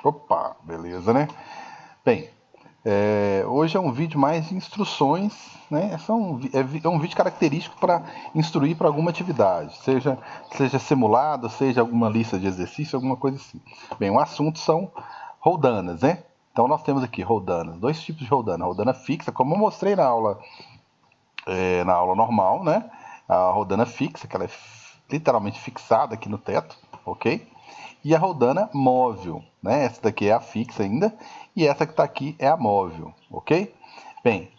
Opa, beleza, né? Bem, hoje é um vídeo mais de instruções, né? É um vídeo característico para instruir para alguma atividade, seja simulado, seja alguma lista de exercício, alguma coisa assim. Bem, o assunto são roldanas, né? Então nós temos aqui roldanas, dois tipos de roldana. Roldana fixa, como eu mostrei na aula normal, né? A rodana fixa, que ela é literalmente fixada aqui no teto, ok? E a rodana móvel, né? Essa daqui é a fixa ainda, e essa que está aqui é a móvel, ok? Bem,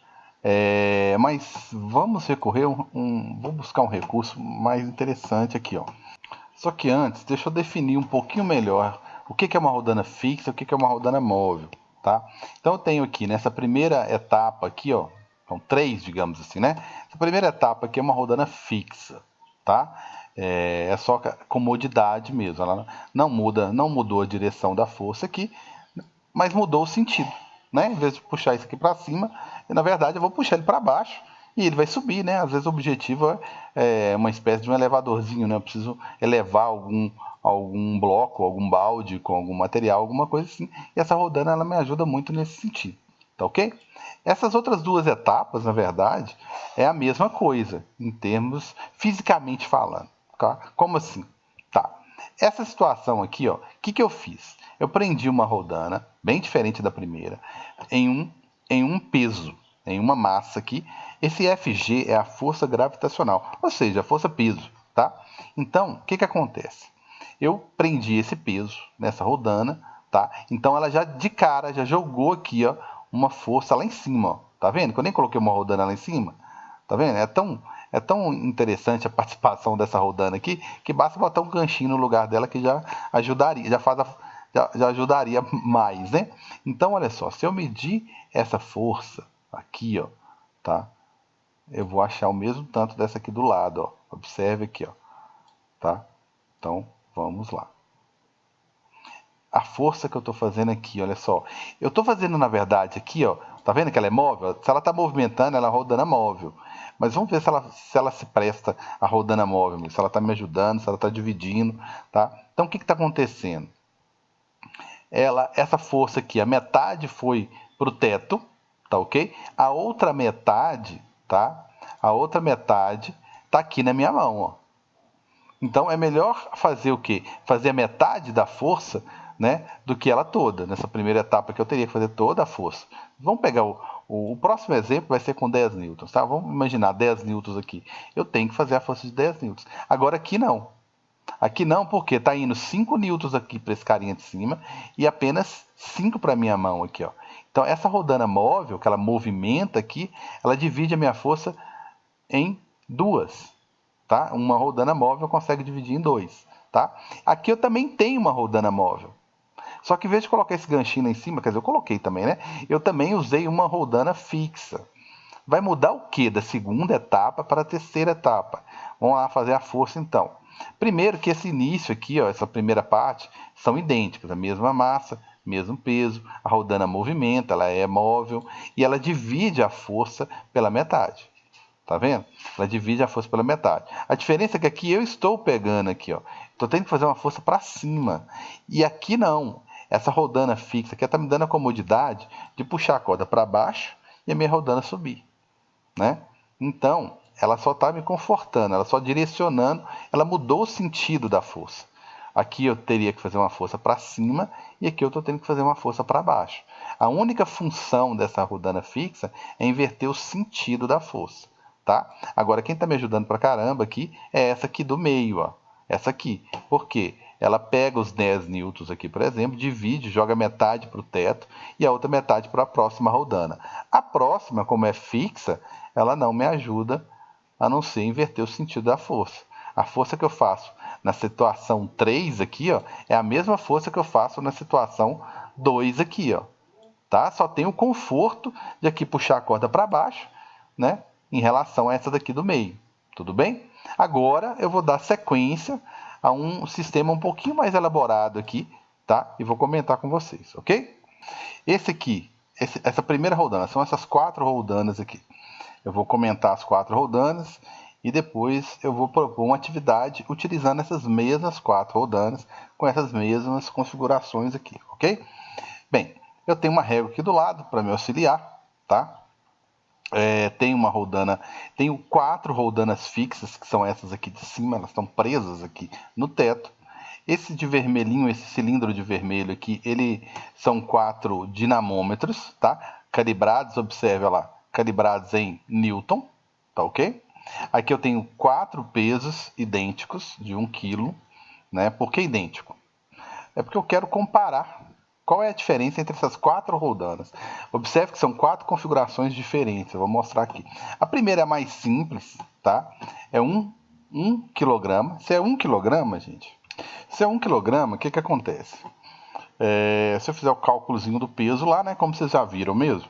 mas vamos recorrer vou buscar um recurso mais interessante aqui, ó. Só que antes, deixa eu definir um pouquinho melhor o que é uma rodana fixa e o que é uma rodana móvel, tá? Então eu tenho aqui nessa primeira etapa aqui, ó, são três, digamos assim, né? Essa primeira etapa aqui é uma rodana fixa, tá? É só comodidade mesmo, ela não muda, não mudou a direção da força aqui, mas mudou o sentido, né? Em vez de puxar isso aqui para cima, na verdade eu vou puxar ele para baixo e ele vai subir, né? Às vezes o objetivo é uma espécie de um elevadorzinho, né? Eu preciso elevar algum bloco, algum balde com algum material, alguma coisa assim. E essa rodana ela me ajuda muito nesse sentido, tá ok? Essas outras duas etapas, na verdade, é a mesma coisa em termos fisicamente falando, tá? Como assim? Tá. Essa situação aqui, ó, o que eu fiz? Eu prendi uma rodana, bem diferente da primeira, em um peso, em uma massa aqui. Esse Fg é a força gravitacional, ou seja, a força peso, tá? Então, o que acontece? Eu prendi esse peso nessa rodana, tá? Então ela já de cara já jogou aqui, ó, uma força lá em cima, ó. Tá vendo? Que eu nem coloquei uma rodana lá em cima. Tá vendo? É tão interessante a participação dessa rodana aqui que basta botar um ganchinho no lugar dela que já ajudaria, já ajudaria mais, né? Então, olha só, se eu medir essa força aqui, ó, tá? Eu vou achar o mesmo tanto dessa aqui do lado, ó. Observe aqui, ó, tá? Então, vamos lá. A força que eu estou fazendo aqui, olha só. Eu estou fazendo, na verdade, aqui, ó. Tá vendo que ela é móvel? Se ela está movimentando, ela é rodando móvel. Mas vamos ver se ela se presta a rodando móvel, se ela está me ajudando, se ela está dividindo, tá? Então, o que está acontecendo? Essa força aqui, a metade foi para o teto, tá ok? A outra metade, tá? A outra metade tá aqui na minha mão, ó. Então é melhor fazer o quê? Fazer a metade da força, né, do que ela toda. Nessa primeira etapa que eu teria que fazer toda a força. Vamos pegar o próximo exemplo vai ser com 10 newtons, tá? Vamos imaginar 10 newtons aqui. Eu tenho que fazer a força de 10 newtons. Agora aqui não. Aqui não, porque está indo 5 newtons aqui para esse carinha de cima e apenas 5 para a minha mão aqui, ó. Então essa rodana móvel, que ela movimenta aqui, ela divide a minha força em duas, tá? Uma rodana móvel consegue dividir em dois, tá? Aqui eu também tenho uma rodana móvel. Só que em vez de colocar esse ganchinho lá em cima, quer dizer, eu coloquei também, né? Eu também usei uma rodana fixa. Vai mudar o que da segunda etapa para a terceira etapa? Vamos lá fazer a força então. Primeiro que esse início aqui, ó, essa primeira parte, são idênticas, a mesma massa, mesmo peso, a rodana movimenta, ela é móvel e ela divide a força pela metade. Tá vendo? Ela divide a força pela metade. A diferença é que aqui eu estou pegando aqui, ó. Estou tendo que fazer uma força para cima. E aqui não. Essa rodana fixa aqui está me dando a comodidade de puxar a corda para baixo e a minha rodana subir, né? Então, ela só está me confortando, ela só direcionando, ela mudou o sentido da força. Aqui eu teria que fazer uma força para cima e aqui eu estou tendo que fazer uma força para baixo. A única função dessa rodana fixa é inverter o sentido da força, tá? Agora quem está me ajudando pra caramba aqui é essa aqui do meio, ó. Essa aqui. Por quê? Ela pega os 10 newtons aqui, por exemplo, divide, joga metade para o teto e a outra metade para a próxima rodana. A próxima, como é fixa, ela não me ajuda a não ser inverter o sentido da força. A força que eu faço na situação 3 aqui, ó, é a mesma força que eu faço na situação 2 aqui, ó. Tá? Só tem o conforto de aqui puxar a corda para baixo, né? Em relação a essa daqui do meio. Tudo bem? Agora eu vou dar sequência a um sistema um pouquinho mais elaborado aqui, tá? E vou comentar com vocês, ok? Esse aqui, essa primeira rodana, são essas 4 rodanas aqui. Eu vou comentar as 4 rodanas e depois eu vou propor uma atividade utilizando essas mesmas 4 roldanas, com essas mesmas configurações aqui, ok? Bem, eu tenho uma régua aqui do lado para me auxiliar, tá? Tem uma roldana, tenho 4 roldanas fixas, que são essas aqui de cima, elas estão presas aqui no teto. Esse de vermelhinho, esse cilindro de vermelho aqui, ele são 4 dinamômetros, tá? Calibrados, observe lá, calibrados em Newton, tá ok? Aqui eu tenho 4 pesos idênticos de 1 kg, né? Por que idêntico? É porque eu quero comparar qual é a diferença entre essas 4 roldanas. Observe que são 4 configurações diferentes, eu vou mostrar aqui. A primeira é a mais simples, tá? É 1 kg. Se é 1 kg, gente, se é 1 kg, o que acontece? Se eu fizer o cálculozinho do peso lá, né, como vocês já viram mesmo,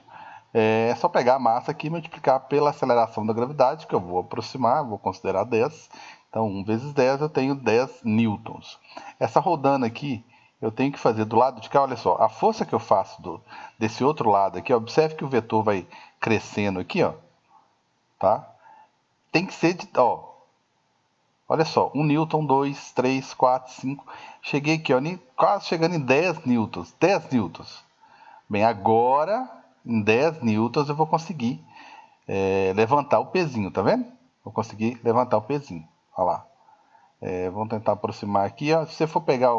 é só pegar a massa aqui e multiplicar pela aceleração da gravidade, que eu vou aproximar, vou considerar 10. Então, 1 vezes 10, eu tenho 10 newtons. Essa rodana aqui, eu tenho que fazer do lado de cá, olha só, a força que eu faço desse outro lado aqui, observe que o vetor vai crescendo aqui, ó, tá? Tem que ser de, ó, olha só, 1 newton, 2, 3, 4, 5, cheguei aqui, ó, quase chegando em 10 newtons, 10 newtons. Bem, agora, em 10 newtons, eu vou conseguir levantar o pezinho, tá vendo? Vou conseguir levantar o pezinho, olha lá. Vamos tentar aproximar aqui, ó. Se você for pegar,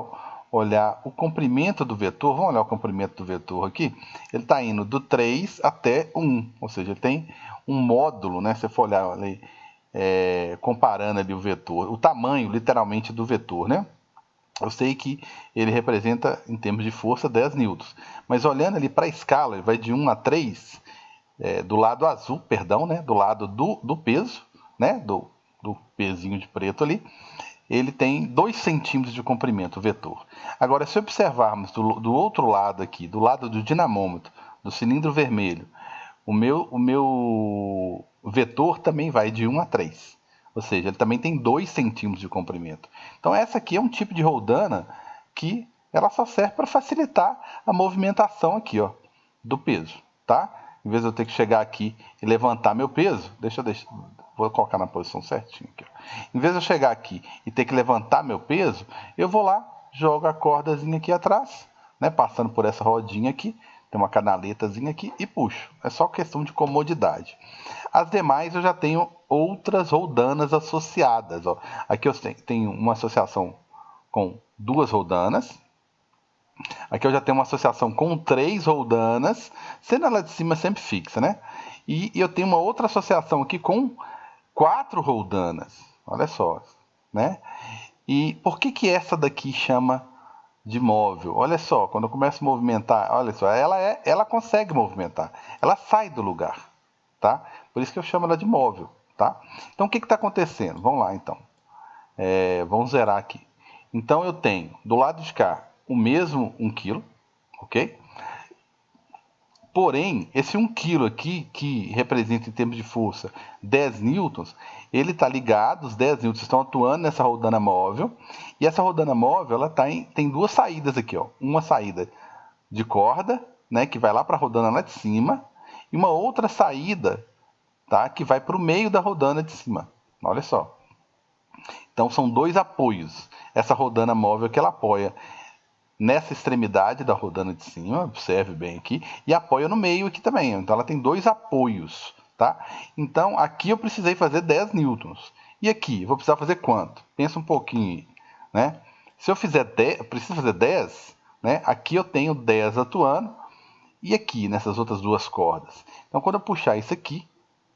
olhar o comprimento do vetor, vamos olhar o comprimento do vetor aqui, ele está indo do 3 até 1, ou seja, ele tem um módulo, né? Se você for olhar ali, comparando ali o vetor, o tamanho, literalmente, do vetor, né? Eu sei que ele representa, em termos de força, 10 newtons. Mas olhando ali para a escala, ele vai de 1 a 3, do lado azul, perdão, né? Do lado do peso, né? Do pezinho de preto ali, ele tem 2 centímetros de comprimento, o vetor. Agora, se observarmos do outro lado aqui, do lado do dinamômetro, do cilindro vermelho, o meu vetor também vai de 1 a 3. Ou seja, ele também tem 2 centímetros de comprimento. Então, essa aqui é um tipo de roldana que ela só serve para facilitar a movimentação aqui, ó, do peso, tá? Em vez de eu ter que chegar aqui e levantar meu peso, vou colocar na posição certinha aqui, ó. Em vez de eu chegar aqui e ter que levantar meu peso, eu vou lá, jogo a cordazinha aqui atrás, né, passando por essa rodinha aqui, tem uma canaletazinha aqui e puxo. É só questão de comodidade. As demais eu já tenho outras roldanas associadas, ó. Aqui eu tenho uma associação com 2 roldanas. Aqui eu já tenho uma associação com 3 roldanas, sendo ela de cima sempre fixa, né? E eu tenho uma outra associação aqui com 4 roldanas. Olha só, né? E por que essa daqui chama de móvel? Olha só, quando eu começo a movimentar, olha só, ela consegue movimentar, ela sai do lugar, tá? Por isso que eu chamo ela de móvel, tá? Então o que está acontecendo? Vamos lá, então. Vamos zerar aqui. Então eu tenho do lado de cá o mesmo 1 kg, ok? Porém, esse 1 kg aqui, que representa em termos de força 10 newtons, ele está ligado, os 10 newtons estão atuando nessa rodana móvel, e essa rodana móvel ela tem 2 saídas aqui, ó. Uma saída de corda, né, que vai lá para a rodana lá de cima, e uma outra saída, tá, que vai para o meio da rodana de cima. Olha só. Então são 2 apoios. Essa rodana móvel que ela apoia nessa extremidade da rodana de cima, observe bem aqui, e apoia no meio aqui também. Então ela tem 2 apoios, tá? Então aqui eu precisei fazer 10 newtons. E aqui, eu vou precisar fazer quanto? Pensa um pouquinho, né? Se eu fizer 10, eu preciso fazer 10, né? Aqui eu tenho 10 atuando, e aqui, nessas outras 2 cordas. Então quando eu puxar isso aqui,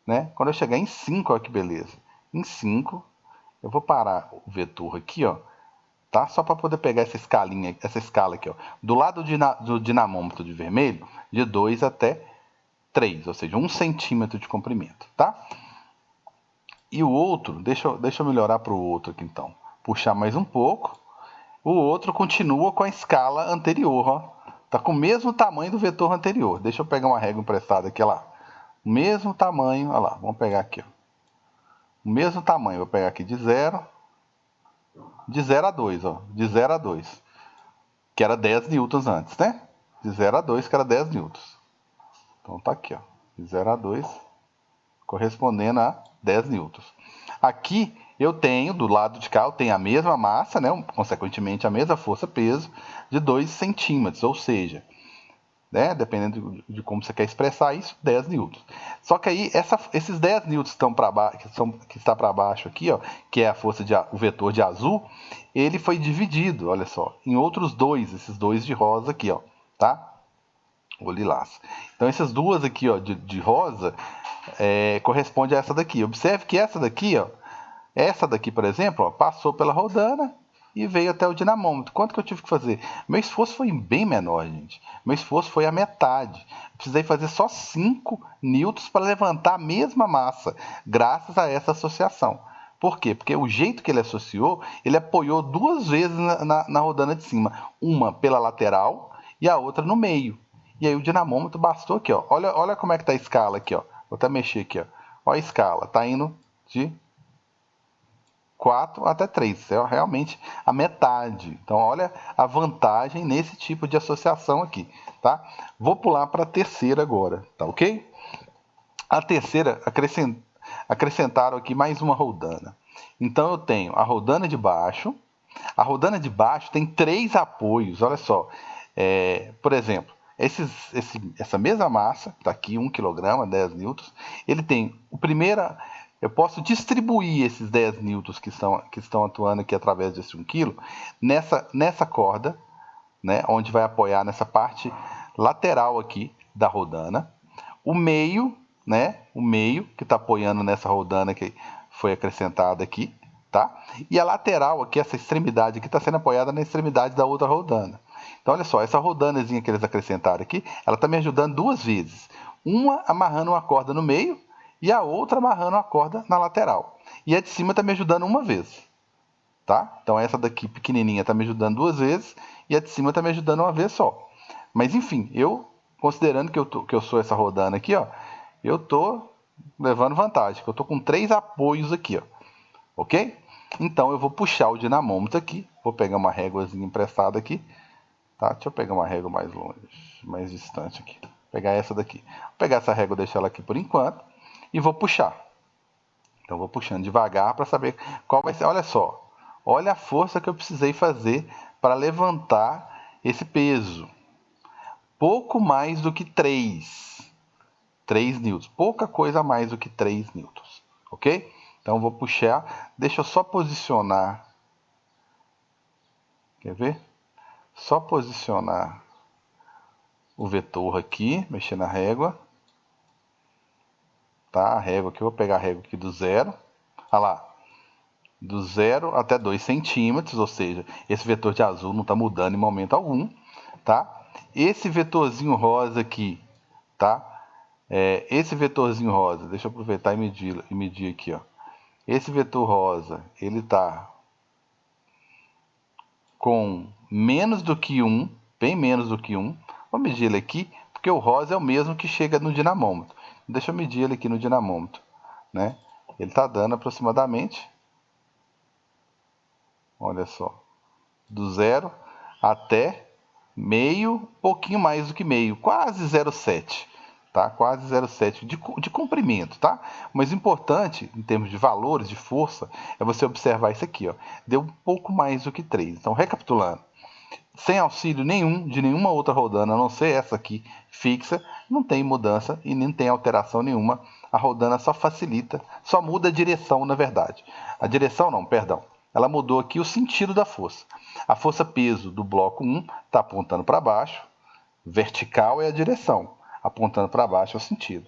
né? Quando eu chegar em 5, olha que beleza. Em 5, eu vou parar o vetor aqui, ó, tá? Só para poder pegar essa escala aqui, ó. Do lado do dinamômetro de vermelho, de 2 até 3, ou seja, 1 centímetro de comprimento, tá? E o outro, deixa eu melhorar para o outro aqui então. Puxar mais um pouco. O outro continua com a escala anterior, ó. Tá com o mesmo tamanho do vetor anterior. Deixa eu pegar uma régua emprestada aqui, ó lá. O mesmo tamanho, olha lá, vamos pegar aqui, ó. O mesmo tamanho, vou pegar aqui de 0 a 2, ó. De 0 a 2. Que era 10 newtons antes, né? De 0 a 2, que era 10 newtons. Então tá aqui, ó. De 0 a 2, correspondendo a 10 newtons. Aqui eu tenho, do lado de cá, eu tenho a mesma massa, né, consequentemente a mesma força-peso de 2 centímetros, ou seja, né, dependendo de como você quer expressar isso, 10 newtons. Só que aí esses 10 newtons estão para baixo, que está para baixo aqui, ó, que é a força o vetor de azul, ele foi dividido, olha só, em outros dois, esses dois de rosa aqui, ó, tá? O lilás. Então essas duas aqui, ó, de rosa, corresponde a essa daqui. Observe que essa daqui, por exemplo, ó, passou pela rodana e veio até o dinamômetro. Quanto que eu tive que fazer? Meu esforço foi bem menor, gente. Meu esforço foi a metade. Precisei fazer só 5 newtons para levantar a mesma massa, graças a essa associação. Por quê? Porque o jeito que ele associou, ele apoiou 2 vezes na rodana de cima. Uma pela lateral e a outra no meio. E aí o dinamômetro bastou aqui, ó. Olha como é que tá a escala aqui, ó. Vou até mexer aqui, ó. Olha a escala. Tá indo de 4 até 3, é realmente a metade. Então, olha a vantagem nesse tipo de associação aqui, tá? Vou pular para a terceira agora, tá ok? A terceira, acrescentaram aqui mais uma rodana. Então, eu tenho a rodana de baixo. A rodana de baixo tem 3 apoios, olha só. Por exemplo, essa mesma massa, está aqui 1 kg, 10 newtons, ele tem o primeiro. Eu posso distribuir esses 10 newtons que estão atuando aqui através desse 1 kg nessa corda, né, onde vai apoiar nessa parte lateral aqui da rodana. O meio, né, o meio que está apoiando nessa rodana que foi acrescentada aqui, tá? E a lateral aqui, essa extremidade aqui, está sendo apoiada na extremidade da outra rodana. Então, olha só, essa rodanazinha que eles acrescentaram aqui, ela está me ajudando 2 vezes. Uma amarrando uma corda no meio e a outra amarrando a corda na lateral. E a de cima está me ajudando uma vez, tá? Então essa daqui pequenininha está me ajudando 2 vezes e a de cima está me ajudando uma vez só. Mas enfim, considerando que eu sou essa rodana aqui, ó, eu tô levando vantagem, que eu tô com 3 apoios aqui, ó, ok? Então eu vou puxar o dinamômetro aqui, vou pegar uma réguazinha emprestada aqui, tá? Deixa eu pegar uma régua mais longe, mais distante aqui. Vou pegar essa daqui. Vou pegar essa régua, deixar ela aqui por enquanto e vou puxar. Então vou puxando devagar para saber qual vai ser. Olha só, olha a força que eu precisei fazer para levantar esse peso. Pouco mais do que 3 newtons. Pouca coisa mais do que 3 newtons. Ok? Então vou puxar. Deixa eu só posicionar. Quer ver? Só posicionar o vetor aqui. Mexer na régua. Tá? A régua aqui. Eu vou pegar a régua aqui do 0. Olha lá. Do 0 até 2 centímetros, ou seja, esse vetor de azul não está mudando em momento algum, tá? Esse vetorzinho rosa aqui, tá? Esse vetorzinho rosa, deixa eu aproveitar e medir aqui, ó. Esse vetor rosa, ele tá com menos do que 1, bem menos do que 1. Vou medir ele aqui, porque o rosa é o mesmo que chega no dinamômetro. Deixa eu medir ele aqui no dinamômetro, né? Ele tá dando aproximadamente, olha só, do 0 até meio, pouquinho mais do que meio, quase 0,7, tá? Quase 0,7 de comprimento, tá? Mas o importante, em termos de valores, de força, é você observar isso aqui, ó. Deu um pouco mais do que 3. Então, recapitulando, sem auxílio nenhum de nenhuma outra rodana, a não ser essa aqui fixa, não tem mudança e nem tem alteração nenhuma. A rodana só facilita, só muda a direção, na verdade. A direção não, perdão. Ela mudou aqui o sentido da força. A força peso do bloco 1 está apontando para baixo, vertical é a direção, apontando para baixo é o sentido.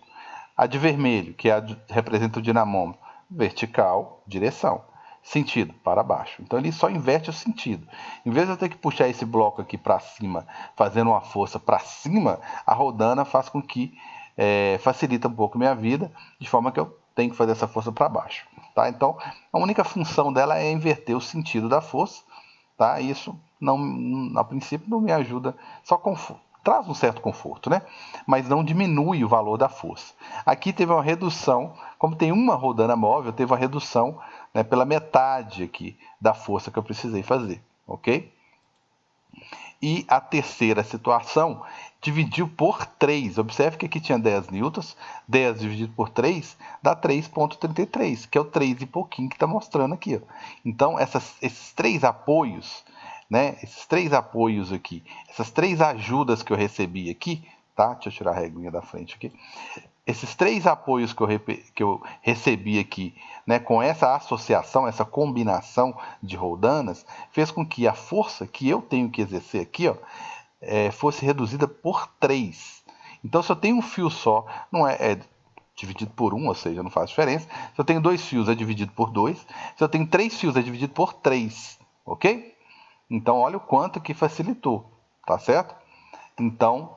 A de vermelho, que representa o dinamômetro, vertical, direção. Sentido, para baixo. Então ele só inverte o sentido. Em vez de eu ter que puxar esse bloco aqui para cima, fazendo uma força para cima, a rodana faz com que facilita um pouco a minha vida, de forma que eu tenho que fazer essa força para baixo. Tá? Então a única função dela é inverter o sentido da força. Tá? Isso, não, a princípio, não me ajuda, só traz um certo conforto, né? Mas não diminui o valor da força. Aqui teve uma redução, como tem uma rodana móvel, teve uma redução, né, pela metade aqui da força que eu precisei fazer, ok? E a terceira situação dividiu por 3. Observe que aqui tinha 10 newtons. 10 dividido por 3 dá 3,33, que é o 3 e pouquinho que está mostrando aqui. Ó. Então, esses 3 apoios, né? Esses 3 apoios aqui, essas 3 ajudas que eu recebi aqui, tá? Deixa eu tirar a reguinha da frente aqui. Esses 3 apoios que eu recebi aqui, né, com essa associação, essa combinação de roldanas, fez com que a força que eu tenho que exercer aqui, ó, fosse reduzida por 3. Então, se eu tenho um fio só, não é dividido por 1, ou seja, não faz diferença. Se eu tenho 2 fios, é dividido por 2. Se eu tenho 3 fios, é dividido por 3. Ok? Então, olha o quanto que facilitou. Tá certo? Então,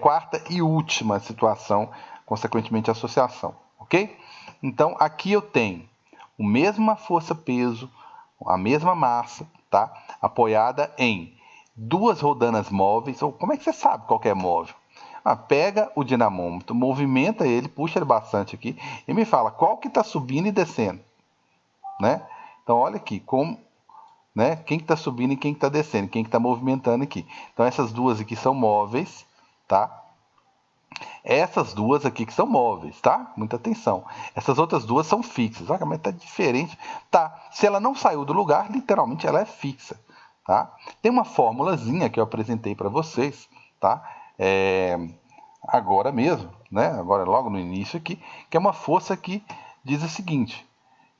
quarta e última situação, consequentemente associação, ok? Então, aqui eu tenho a mesma força-peso, a mesma massa, tá? Apoiada em 2 rodanas móveis. Ou como é que você sabe qual que é móvel? Pega o dinamômetro, movimenta ele, puxa ele bastante aqui e me fala qual que está subindo e descendo, né? Então, olha aqui, como, né? Quem que está subindo e quem que está descendo, quem que está movimentando aqui. Então, essas duas aqui são móveis, tá? Essas duas aqui que são móveis, tá? Muita atenção. Essas outras duas são fixas. Olha, mas tá diferente. Tá, se ela não saiu do lugar, literalmente ela é fixa, tá? Tem uma formulazinha que eu apresentei para vocês, tá? Agora mesmo, né? Agora logo no início aqui, que é uma força que diz o seguinte,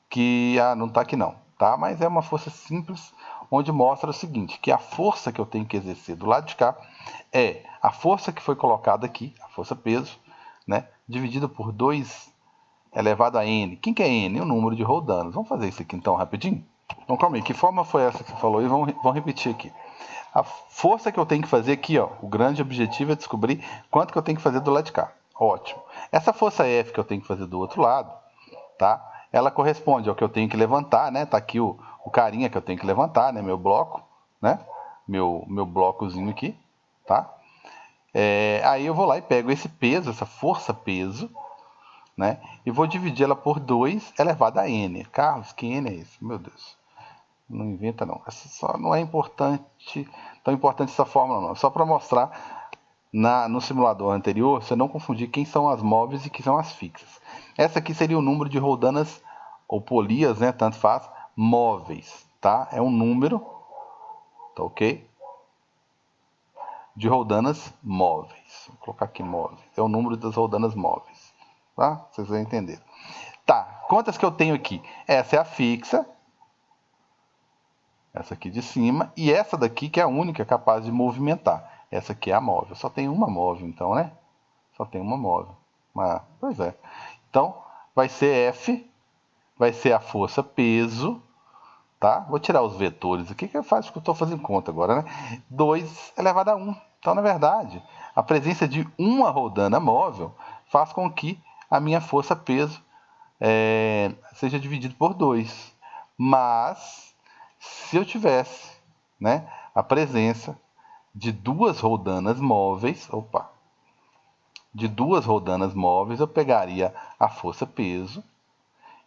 que não tá aqui não, tá? Mas é uma força simples, onde mostra o seguinte, que a força que eu tenho que exercer do lado de cá é a força que foi colocada aqui, a força peso, né? Dividida por 2 elevado a n. Quem que é n? O número de roldanas. Vamos fazer isso aqui então rapidinho? Então calma aí, que forma foi essa que você falou? E vamos repetir aqui. A força que eu tenho que fazer aqui, ó, o grande objetivo é descobrir quanto que eu tenho que fazer do lado de cá. Ótimo. Essa força F que eu tenho que fazer do outro lado, tá? Ela corresponde ao que eu tenho que levantar, né? Tá aqui o carinha que eu tenho que levantar, né? Meu bloco, né? Meu blocozinho aqui, tá? Aí eu vou lá e pego esse peso, essa força peso, né? E vou dividir ela por 2 elevado a n. Carlos, que n é isso? Meu Deus. Não inventa não. Essa só não é importante, tão importante essa fórmula não. É só para mostrar no simulador anterior, você não confundir quem são as móveis e quem são as fixas. Essa aqui seria o número de roldanas ou polias, né? Tanto faz, móveis, tá? É um número, tá ok? De roldanas móveis. Vou colocar aqui móveis. É o número das roldanas móveis, tá? Vocês vão entender. Tá, quantas que eu tenho aqui? Essa é a fixa, essa aqui de cima, e essa daqui que é a única capaz de movimentar. Essa aqui é a móvel. Só tem uma móvel, então, né? Só tem uma móvel. Pois é. Então, vai ser F, vai ser a força peso, tá? Vou tirar os vetores aqui, que faz o que eu estou fazendo conta agora, né? 2 elevado a 1. Então, na verdade, a presença de uma rodana móvel faz com que a minha força peso seja dividido por 2. Mas, se eu tivesse, né, a presença de 2 rodanas móveis, eu pegaria a força peso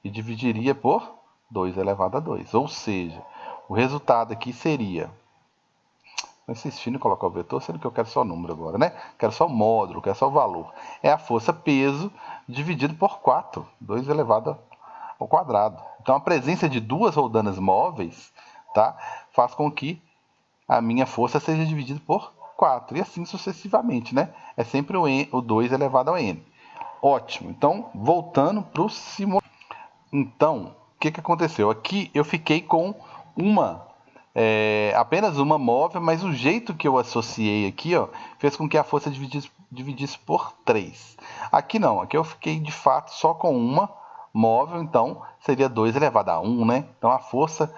e dividiria por 2 elevado a 2. Ou seja, o resultado aqui seria... Estou insistindo em colocar o vetor, sendo que eu quero só o número agora, né? Quero só o módulo, quero só o valor. É a força peso dividido por 4, 2 elevado ao quadrado. Então, a presença de 2 roldanas móveis, tá, faz com que a minha força seja dividida por 4. E assim sucessivamente, né? É sempre o 2 elevado ao n. Ótimo. Então, voltando para o simulador. Então, o que aconteceu? Aqui eu fiquei com apenas uma móvel, mas o jeito que eu associei aqui, ó, fez com que a força dividisse por 3. Aqui não, aqui eu fiquei de fato só com uma móvel, então seria 2 elevado a 1, né? Então a força,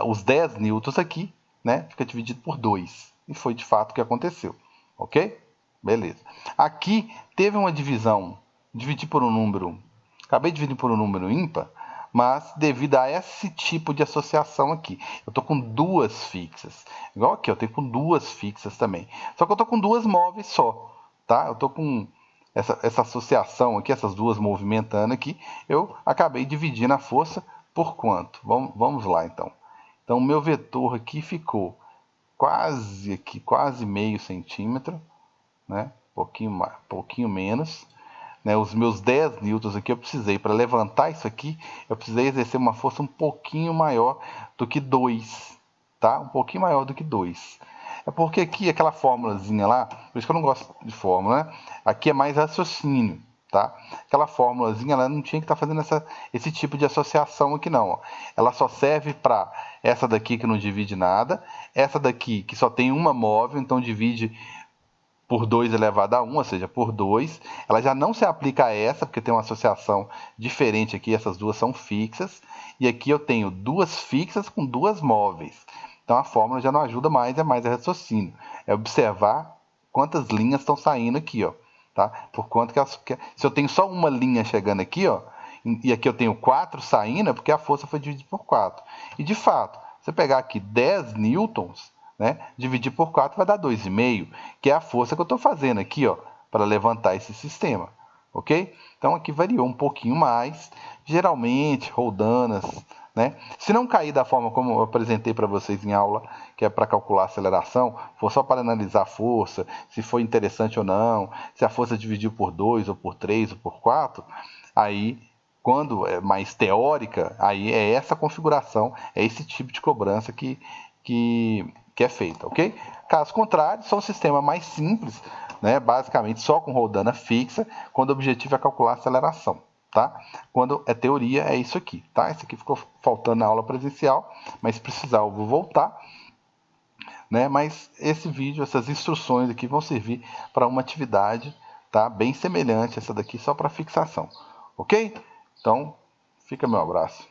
os 10 newtons aqui, né, fica dividido por 2. E foi de fato o que aconteceu, ok? Beleza. Aqui teve uma divisão, acabei dividindo por um número ímpar, mas devido a esse tipo de associação aqui. Eu estou com 2 fixas. Igual aqui, eu tenho com 2 fixas também. Só que eu estou com 2 móveis só, tá? Eu estou com essa associação aqui, essas duas movimentando aqui, eu acabei dividindo a força por quanto? Vamos lá, então. Então, o meu vetor aqui ficou quase aqui, quase meio centímetro, né? Pouquinho menos. Né, os meus 10 newtons aqui eu precisei, para levantar isso aqui, eu precisei exercer uma força um pouquinho maior do que 2, tá? Um pouquinho maior do que 2. É porque aqui, aquela fórmulazinha lá, por isso que eu não gosto de fórmula, né? Aqui é mais raciocínio, tá? Aquela fórmulazinha, ela não tinha que estar fazendo esse tipo de associação aqui não, ó. Ela só serve para essa daqui que não divide nada, essa daqui que só tem uma móvel, então divide por 2 elevado a 1, ou seja, por 2. Ela já não se aplica a essa, porque tem uma associação diferente aqui, essas duas são fixas. E aqui eu tenho duas fixas com duas móveis. Então a fórmula já não ajuda mais, é mais raciocínio. É observar quantas linhas estão saindo aqui, ó. Tá? Por quanto se eu tenho só uma linha chegando aqui, ó, e aqui eu tenho 4 saindo, é porque a força foi dividida por 4. E de fato, se eu pegar aqui 10 newtons, né? Dividir por 4 vai dar 2,5, que é a força que eu estou fazendo aqui, ó, para levantar esse sistema, ok? Então aqui variou um pouquinho mais, geralmente roldanas, né? Se não cair da forma como eu apresentei para vocês em aula, que é para calcular a aceleração, for só para analisar a força, se foi interessante ou não, se a força dividiu por 2 ou por 3 ou por 4, aí quando é mais teórica, aí é essa configuração, é esse tipo de cobrança que é feita, ok? Caso contrário, só um sistema mais simples, né? Basicamente só com rodana fixa, quando o objetivo é calcular a aceleração, tá? Quando é teoria, é isso aqui, tá? Isso aqui ficou faltando na aula presencial, mas se precisar eu vou voltar, né? Mas esse vídeo, essas instruções aqui vão servir para uma atividade, tá? Bem semelhante a essa daqui, só para fixação, ok? Então, fica meu abraço.